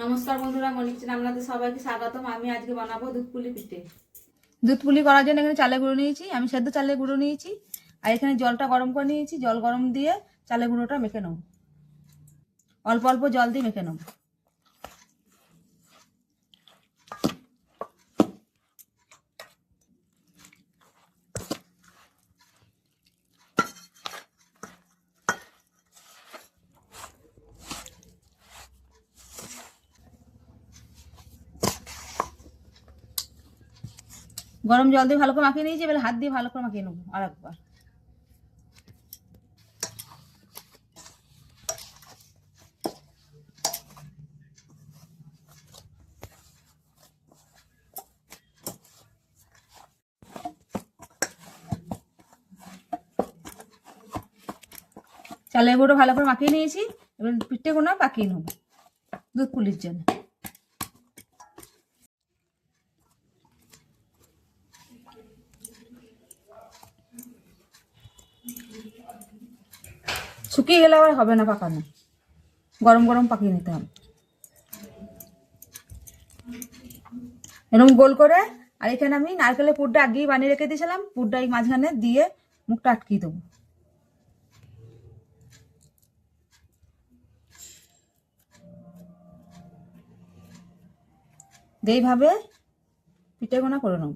নমস্কার বন্ধুরা, মনিক কিচেনে আপনাদের সবাইকে স্বাগতম। আমি আজকে বানাবো দুধ পুলি পিঠে। দুধ পুলি করার জন্য এখানে চালের গুঁড়ো নিয়েছি, আমি সেদ্ধ চালের গুঁড়ো নিয়েছি। আর এখানে জলটা গরম করে নিয়েছি, জল গরম দিয়ে চালের গুঁড়োটা মেখে নেব। অল্প অল্প জল দিয়ে মেখে নেব। গরম জল দিয়ে ভালো করে মাখিয়ে নিয়েছি, এবার হাত দিয়ে ভালো করে মাখিয়ে নেবো আর একবার। চালের গুঁড়ো ভালো করে মাখিয়ে নিয়েছি, এবার পিঠেগুলো পাকিয়ে নেব দুধ পুলির জন্য। শুকিয়ে গেলে আবার হবে না পাকানো, গরম গরম পাকিয়ে নিতে হবে এরকম গোল করে। আর এখানে আমি নারকেলের পুরটা আগেই বানিয়ে রেখে দিয়েছিলাম, পুরটা এই মাঝখানে দিয়ে মুখটা আটকিয়ে দেবো। এইভাবে পিঠেগুলো করে নেব।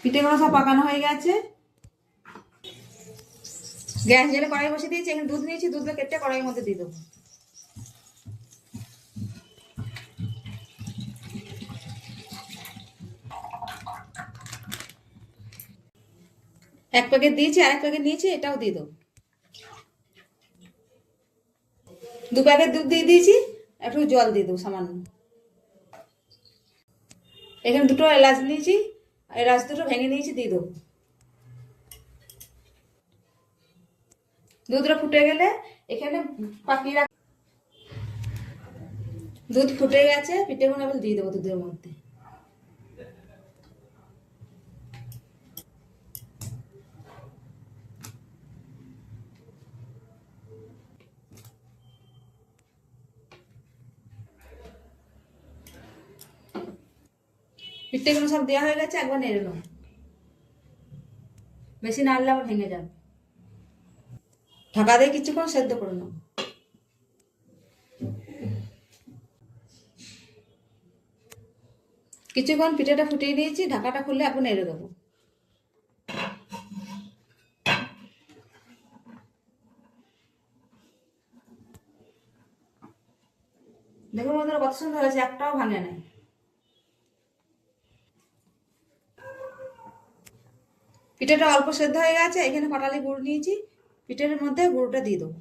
পিঠেগুলো সব পাকানো হয়ে গেছে। গ্যাস জেলে কড়াই বসিয়ে দিয়েছি, এখানে দুধ নিয়েছি, দুধটা কেটে কড়াইয়ের মধ্যে দিয়ে দেবো। এক প্যাকেট দিয়েছি, আর এক প্যাকেট নিয়েছি, এটাও দিয়ে দেবো। 2 প্যাকেট দুধ দিয়ে দিয়েছি, একটু জল দিয়ে দেবো সামান্য। এখানে 2টো এলাচ নিয়েছি, এলাচ 2টো ভেঙে নিয়েছি, দিয়ে দেবো। দুধটা ফুটে গেলে এখানে পাকিয়ে রাখ। দুধ ফুটে গেছে, পিঠেগুলো এবার দিয়ে দেবো দুধের মধ্যে। পিঠেগুলো সব দেওয়া হয়ে গেছে, একবার নেড়ে নেবো, বেশি নাড়লে আবার ভেঙে যাবে। ঢাকা দিয়ে কিছুক্ষণ সেদ্ধ করে নেবো। কিছুক্ষণ পিঠেটা ফুটিয়ে দিয়েছি, ঢাকাটা খুললে একবার নেড়ে দেবো। দেখুন বন্ধুরা, কত সুন্দর হয়েছে, একটাও ভাঙে নাই। পিঠেটা অল্প সেদ্ধ হয়ে গেছে, এখানে পাটালি গুড় নিয়েছি, পিঠের মধ্যে গুড়টা দিয়ে দেবো।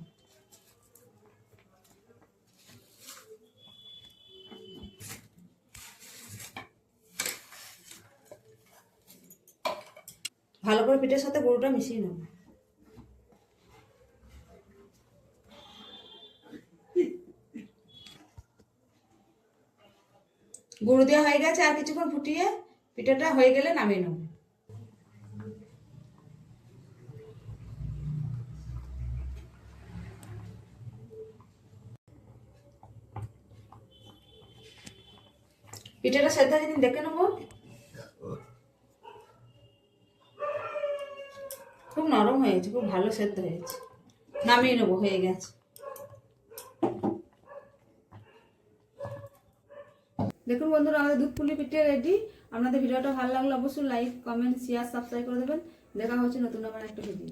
ভালো করে পিঠের সাথে গুড়টা মিশিয়ে নেব। গুঁড়ো দেওয়া হয়ে গেছে, আর কিছুক্ষণ ফুটিয়ে পিঠেটা হয়ে গেলে নামিয়ে নেব। পিঠেটা সেদ্ধ যেদিন দেখে নেবো, খুব নরম হয়েছে, খুব ভালো সেদ্ধ হয়েছে। নামিয়ে নেবো, হয়ে গেছে। দেখুন বন্ধুরা, আমাদের দুধ পুলি পিঠে রেডি। আপনাদের ভিডিওটা ভালো লাগলে অবশ্যই লাইক, কমেন্ট, শেয়ার, সাবস্ক্রাইব করে দেবেন। দেখা হচ্ছে নতুন আবার একটা ভিডিও।